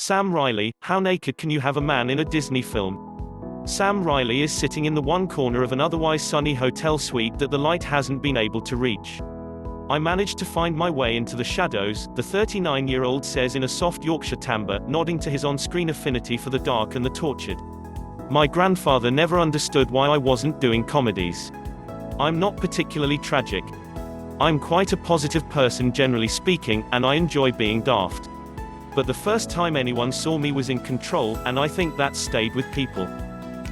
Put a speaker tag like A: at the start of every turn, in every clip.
A: Sam Riley, how naked can you have a man in a Disney film? Sam Riley is sitting in the one corner of an otherwise sunny hotel suite that the light hasn't been able to reach. I managed to find my way into the shadows, the 39-year-old says in a soft Yorkshire timbre, nodding to his on-screen affinity for the dark and the tortured. My grandfather never understood why I wasn't doing comedies. I'm not particularly tragic. I'm quite a positive person generally speaking, and I enjoy being daft. But the first time anyone saw me was in Control, and I think that stayed with people.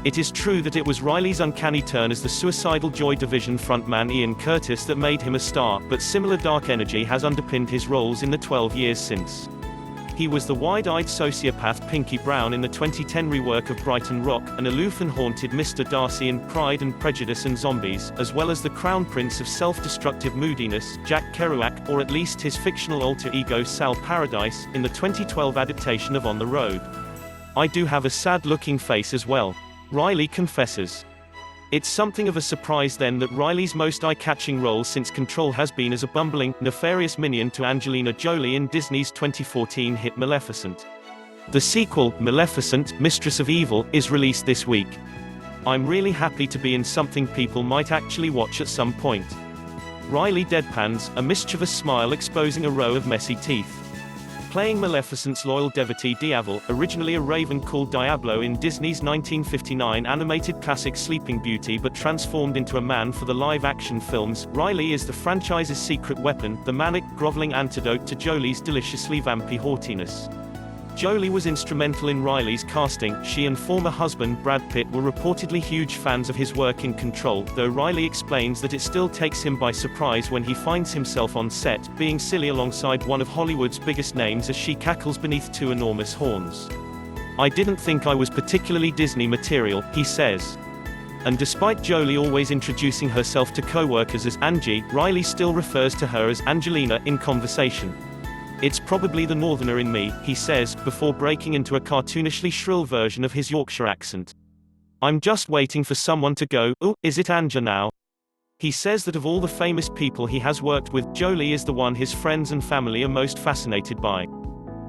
A: It is true that it was Riley's uncanny turn as the suicidal Joy Division frontman Ian Curtis that made him a star, but similar dark energy has underpinned his roles in the 12 years since. He was the wide-eyed sociopath Pinky Brown in the 2010 rework of Brighton Rock, an aloof and haunted Mr. Darcy in Pride and Prejudice and Zombies, as well as the crown prince of self-destructive moodiness, Jack Kerouac, or at least his fictional alter ego Sal Paradise, in the 2012 adaptation of On the Road. I do have a sad-looking face as well. Riley confesses. It's something of a surprise then that Riley's most eye-catching role since Control has been as a bumbling, nefarious minion to Angelina Jolie in Disney's 2014 hit Maleficent. The sequel, Maleficent, Mistress of Evil, is released this week. I'm really happy to be in something people might actually watch at some point. Riley deadpans, a mischievous smile exposing a row of messy teeth. Playing Maleficent's loyal devotee Diaval, originally a raven called Diablo in Disney's 1959 animated classic Sleeping Beauty but transformed into a man for the live-action films, Riley is the franchise's secret weapon, the manic, groveling antidote to Jolie's deliciously vampy haughtiness. Jolie was instrumental in Riley's casting. She and former husband Brad Pitt were reportedly huge fans of his work in Control, though Riley explains that it still takes him by surprise when he finds himself on set, being silly alongside one of Hollywood's biggest names as she cackles beneath two enormous horns. I didn't think I was particularly Disney material, he says. And despite Jolie always introducing herself to co-workers as Angie, Riley still refers to her as Angelina in conversation. It's probably the northerner in me, he says, before breaking into a cartoonishly shrill version of his Yorkshire accent. I'm just waiting for someone to go, "Ooh, is it Anja now?" He says that of all the famous people he has worked with, Jolie is the one his friends and family are most fascinated by.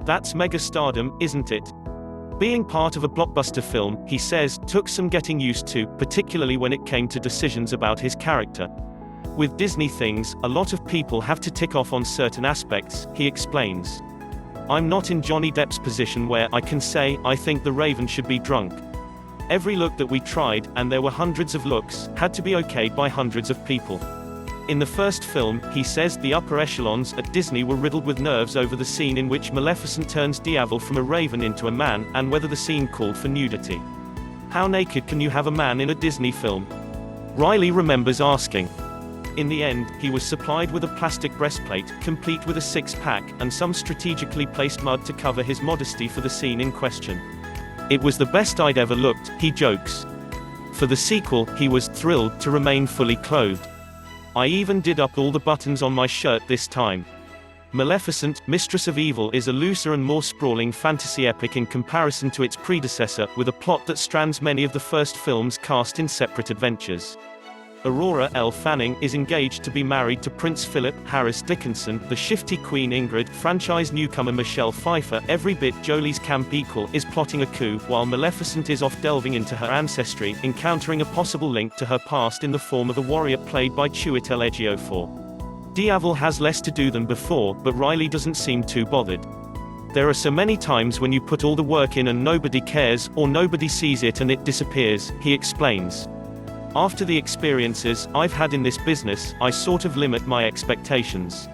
A: That's mega stardom, isn't it? Being part of a blockbuster film, he says, took some getting used to, particularly when it came to decisions about his character. With Disney things, a lot of people have to tick off on certain aspects, he explains. I'm not in Johnny Depp's position where I can say, I think the Raven should be drunk. Every look that we tried, and there were hundreds of looks, had to be okayed by hundreds of people. In the first film, he says the upper echelons at Disney were riddled with nerves over the scene in which Maleficent turns Diaval from a raven into a man, and whether the scene called for nudity. How naked can you have a man in a Disney film? Riley remembers asking. In the end, he was supplied with a plastic breastplate, complete with a six-pack, and some strategically placed mud to cover his modesty for the scene in question. It was the best I'd ever looked, he jokes. For the sequel, he was thrilled to remain fully clothed. I even did up all the buttons on my shirt this time. Maleficent, Mistress of Evil is a looser and more sprawling fantasy epic in comparison to its predecessor, with a plot that strands many of the first film's cast in separate adventures. Aurora L. Fanning is engaged to be married to Prince Philip. Harris Dickinson, the shifty Queen Ingrid, franchise newcomer Michelle Pfeiffer, every bit Jolie's camp equal, is plotting a coup, while Maleficent is off delving into her ancestry, encountering a possible link to her past in the form of a warrior played by Chiwetel Ejiofor. Diaval has less to do than before, but Riley doesn't seem too bothered. There are so many times when you put all the work in and nobody cares, or nobody sees it and it disappears, he explains. After the experiences I've had in this business, I sort of limit my expectations.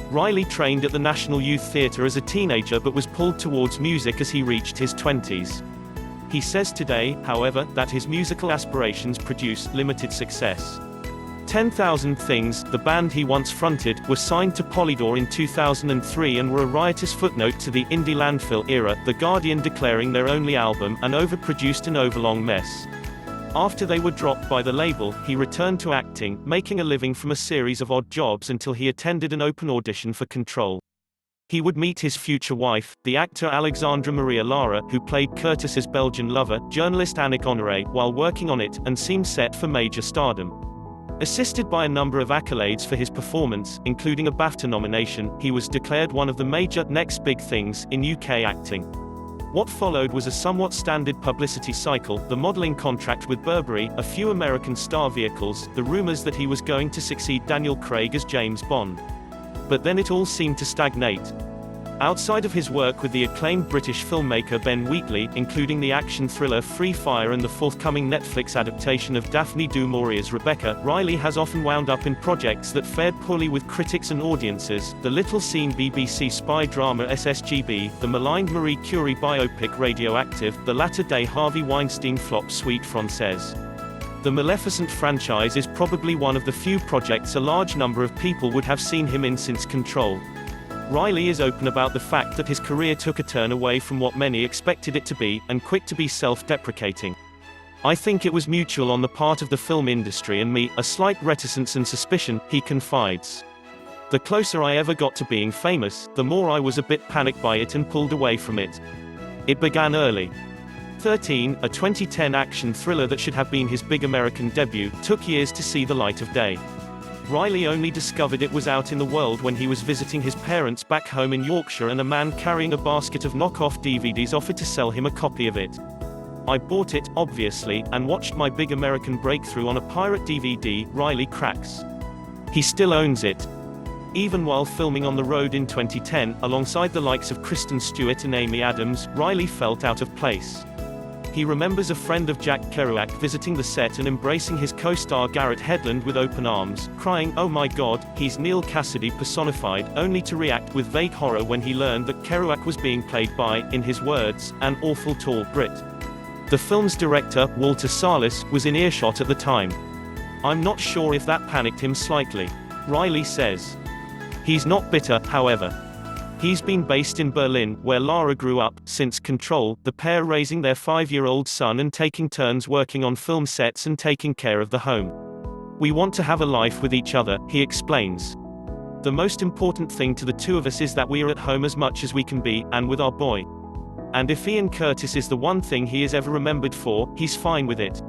A: Riley trained at the National Youth Theatre as a teenager but was pulled towards music as he reached his 20s. He says today, however, that his musical aspirations produced limited success. 10,000 Things, the band he once fronted, were signed to Polydor in 2003 and were a riotous footnote to the indie landfill era, The Guardian declaring their only album an overproduced and overlong mess. After they were dropped by the label, he returned to acting, making a living from a series of odd jobs until he attended an open audition for Control. He would meet his future wife, the actor Alexandra Maria Lara, who played Curtis's Belgian lover, journalist Annick Honoré, while working on it, and seemed set for major stardom. Assisted by a number of accolades for his performance, including a BAFTA nomination, he was declared one of the major next big things in UK acting. What followed was a somewhat standard publicity cycle, the modeling contract with Burberry, a few American star vehicles, the rumors that he was going to succeed Daniel Craig as James Bond. But then it all seemed to stagnate. Outside of his work with the acclaimed British filmmaker Ben Wheatley, including the action thriller Free Fire and the forthcoming Netflix adaptation of Daphne du Maurier's Rebecca, Riley has often wound up in projects that fared poorly with critics and audiences: the little-seen BBC spy drama SSGB, the maligned Marie Curie biopic Radioactive, the latter-day Harvey Weinstein flop Suite Française. The Maleficent franchise is probably one of the few projects a large number of people would have seen him in since Control. Riley is open about the fact that his career took a turn away from what many expected it to be, and quick to be self-deprecating. "I think it was mutual on the part of the film industry and me, a slight reticence and suspicion," he confides. "The closer I ever got to being famous, the more I was a bit panicked by it and pulled away from it. It began early." 13, a 2010 action thriller that should have been his big American debut, took years to see the light of day. Riley only discovered it was out in the world when he was visiting his parents back home in Yorkshire and a man carrying a basket of knockoff DVDs offered to sell him a copy of it. "I bought it, obviously, and watched my big American breakthrough on a pirate DVD," Riley cracks. He still owns it. Even while filming on the road in 2010, alongside the likes of Kristen Stewart and Amy Adams, Riley felt out of place. He remembers a friend of Jack Kerouac visiting the set and embracing his co-star Garrett Hedlund with open arms, crying, "Oh my God, he's Neil Cassidy personified," only to react with vague horror when he learned that Kerouac was being played by, in his words, "an awful tall Brit." The film's director, Walter Salles, was in earshot at the time. "I'm not sure if that panicked him slightly," Riley says. He's not bitter, however. He's been based in Berlin, where Lara grew up, since Control, the pair raising their 5-year-old son and taking turns working on film sets and taking care of the home. "We want to have a life with each other," he explains. "The most important thing to the two of us is that we are at home as much as we can be, and with our boy. And if Ian Curtis is the one thing he is ever remembered for, he's fine with it.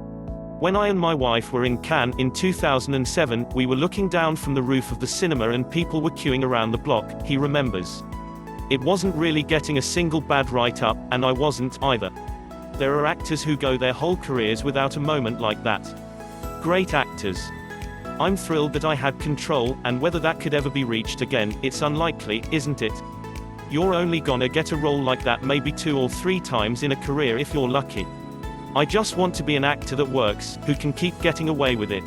A: When I and my wife were in Cannes in 2007, we were looking down from the roof of the cinema and people were queuing around the block," he remembers. "It wasn't really getting a single bad write-up, and I wasn't, either. There are actors who go their whole careers without a moment like that. Great actors. I'm thrilled that I had Control, and whether that could ever be reached again, it's unlikely, isn't it? You're only gonna get a role like that maybe 2 or 3 times in a career if you're lucky. I just want to be an actor that works, who can keep getting away with it."